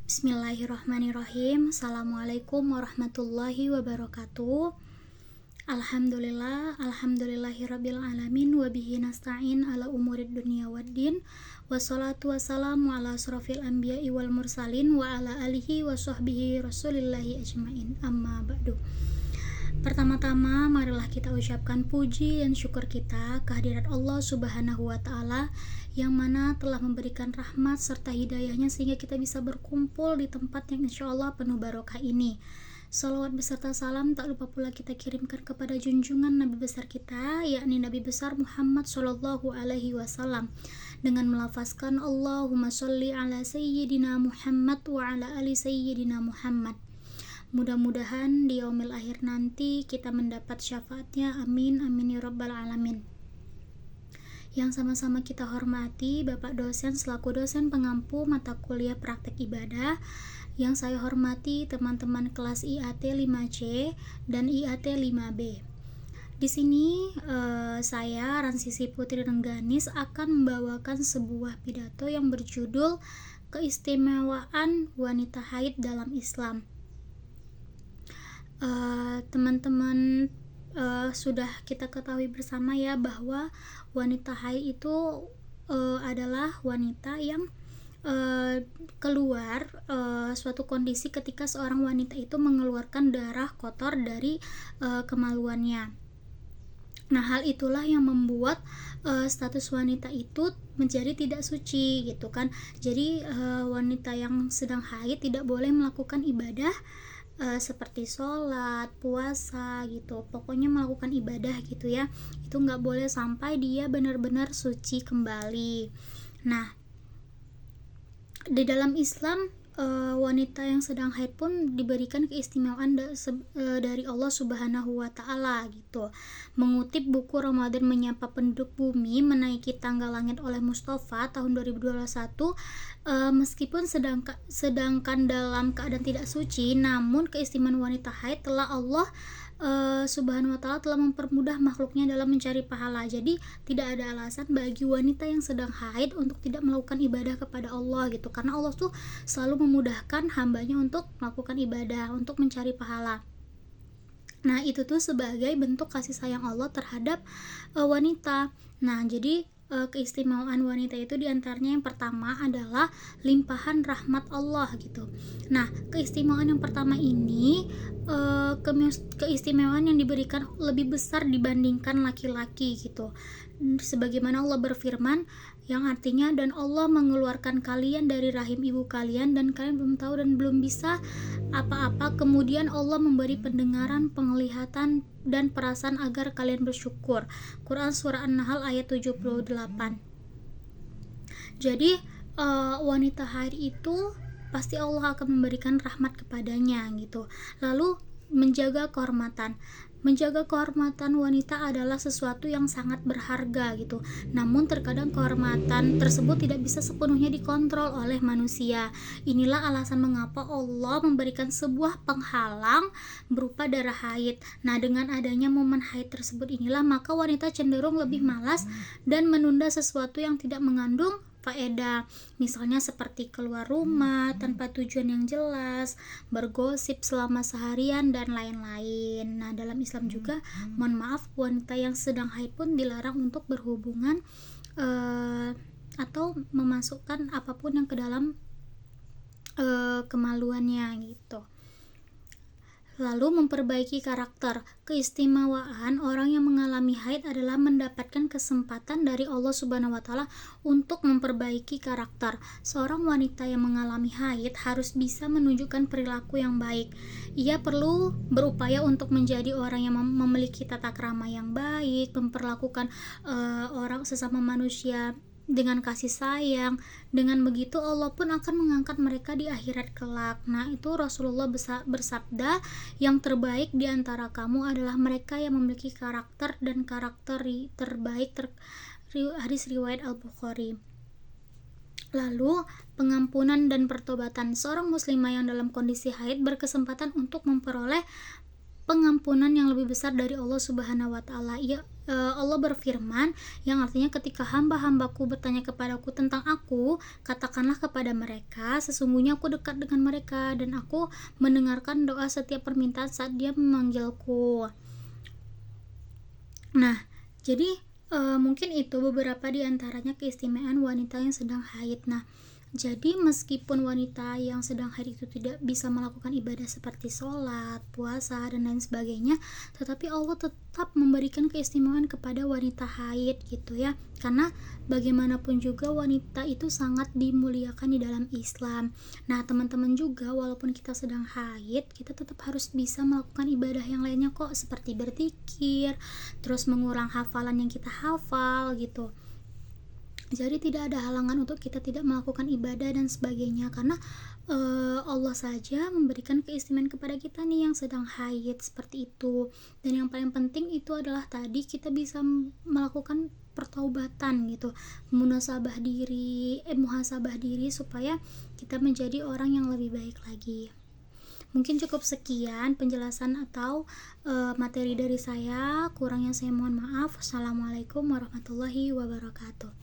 Bismillahirrahmanirrahim. Assalamualaikum warahmatullahi wabarakatuh. Alhamdulillahirabbil alamin wa bihi nasta'in ala umurid dunya waddin. Wassalatu wassalamu ala asrofil anbiya'i wal mursalin wa ala alihi wa sahbihi rasulillahi ajmain. Amma ba'du. Pertama-tama marilah kita ucapkan puji dan syukur kita kehadirat Allah Subhanahu wa ta'ala yang mana telah memberikan rahmat serta hidayahnya sehingga kita bisa berkumpul di tempat yang insya Allah penuh barokah ini. Salawat beserta salam tak lupa pula kita kirimkan kepada junjungan Nabi besar kita, yakni Nabi besar Muhammad Sallallahu Alaihi Wasallam, dengan melafazkan Allahumma sholli ala Sayyidina Muhammad wa ala ali Sayyidina Muhammad. Mudah-mudahan di yaumil akhir nanti kita mendapat syafaatnya, amin amin ya rabbal alamin. Yang sama-sama kita hormati Bapak dosen selaku dosen pengampu mata kuliah praktek ibadah, yang saya hormati teman-teman kelas IAT 5C dan IAT 5B. Di sini saya Ransisi Putri Rengganis akan membawakan sebuah pidato yang berjudul Keistimewaan Wanita Haid dalam Islam. Teman-teman sudah kita ketahui bersama ya bahwa wanita haid itu adalah wanita yang keluar suatu kondisi ketika seorang wanita itu mengeluarkan darah kotor dari kemaluannya. Nah, hal itulah yang membuat status wanita itu menjadi tidak suci gitu kan. Jadi wanita yang sedang haid tidak boleh melakukan ibadah seperti sholat, puasa gitu, pokoknya melakukan ibadah gitu ya, itu nggak boleh sampai dia benar-benar suci kembali. Nah, di dalam Islam wanita yang sedang haid pun diberikan keistimewaan dari Allah Subhanahu wa ta'ala gitu. Mengutip buku Ramadan Menyapa Penduduk Bumi Menaiki Tangga Langit oleh Mustafa tahun 2021, meskipun sedangkan dalam keadaan tidak suci, namun keistimewaan wanita haid telah Allah Subhanahu wa ta'ala telah mempermudah makhluknya dalam mencari pahala. Jadi tidak ada alasan bagi wanita yang sedang haid untuk tidak melakukan ibadah kepada Allah gitu, karena Allah tuh selalu memudahkan hambanya untuk melakukan ibadah, untuk mencari pahala. Nah, itu tuh sebagai bentuk kasih sayang Allah terhadap wanita. Nah, jadi keistimewaan wanita itu diantaranya yang pertama adalah limpahan rahmat Allah gitu. Nah, keistimewaan yang pertama ini keistimewaan yang diberikan lebih besar dibandingkan laki-laki gitu. Sebagaimana Allah berfirman yang artinya, dan Allah mengeluarkan kalian dari rahim ibu kalian dan kalian belum tahu dan belum bisa apa-apa, kemudian Allah memberi pendengaran, penglihatan dan perasaan agar kalian bersyukur. Quran surah An-Nahl ayat 78. Jadi wanita haid itu pasti Allah akan memberikan rahmat kepadanya gitu. Lalu menjaga kehormatan wanita adalah sesuatu yang sangat berharga gitu. Namun terkadang kehormatan tersebut tidak bisa sepenuhnya dikontrol oleh manusia. Inilah alasan mengapa Allah memberikan sebuah penghalang berupa darah haid. Nah, dengan adanya momen haid tersebut inilah maka wanita cenderung lebih malas dan menunda sesuatu yang tidak mengandung faedah, misalnya seperti keluar rumah tanpa tujuan yang jelas, bergosip selama seharian dan lain-lain. Nah, dalam Islam juga, mohon maaf, wanita yang sedang haid pun dilarang untuk berhubungan atau memasukkan apapun yang ke dalam kemaluannya gitu. Lalu memperbaiki karakter. Keistimewaan orang yang mengalami haid adalah mendapatkan kesempatan dari Allah Subhanahu wa ta'ala untuk memperbaiki karakter. Seorang wanita yang mengalami haid harus bisa menunjukkan perilaku yang baik. Ia perlu berupaya untuk menjadi orang yang memiliki tata krama yang baik, memperlakukan orang sesama manusia dengan kasih sayang. Dengan begitu Allah pun akan mengangkat mereka di akhirat kelak. Nah, itu Rasulullah bersabda, yang terbaik di antara kamu adalah mereka yang memiliki karakter dan karakter terbaik. Hadis riwayat Al-Bukhari. Lalu pengampunan dan pertobatan. Seorang muslimah yang dalam kondisi haid berkesempatan untuk memperoleh pengampunan yang lebih besar dari Allah Subhanahu wa taala. Ya, Allah berfirman yang artinya ketika hamba-hambaku bertanya kepadaku tentang aku, katakanlah kepada mereka, sesungguhnya aku dekat dengan mereka dan aku mendengarkan doa setiap permintaan saat dia memanggilku. Nah, jadi mungkin itu beberapa di antaranya keistimewaan wanita yang sedang haid. Nah, jadi meskipun wanita yang sedang haid itu tidak bisa melakukan ibadah seperti sholat, puasa, dan lain sebagainya, tetapi Allah tetap memberikan keistimewaan kepada wanita haid gitu ya. Karena bagaimanapun juga wanita itu sangat dimuliakan di dalam Islam. Nah, teman-teman juga walaupun kita sedang haid, kita tetap harus bisa melakukan ibadah yang lainnya kok, seperti berzikir, terus mengulang hafalan yang kita hafal gitu. Jadi tidak ada halangan untuk kita tidak melakukan ibadah dan sebagainya, karena Allah saja memberikan keistimewaan kepada kita nih yang sedang haid seperti itu. Dan yang paling penting itu adalah tadi kita bisa melakukan pertaubatan gitu, muhasabah diri supaya kita menjadi orang yang lebih baik lagi. Mungkin cukup sekian penjelasan atau materi dari saya. Kurangnya saya mohon maaf. Assalamualaikum warahmatullahi wabarakatuh.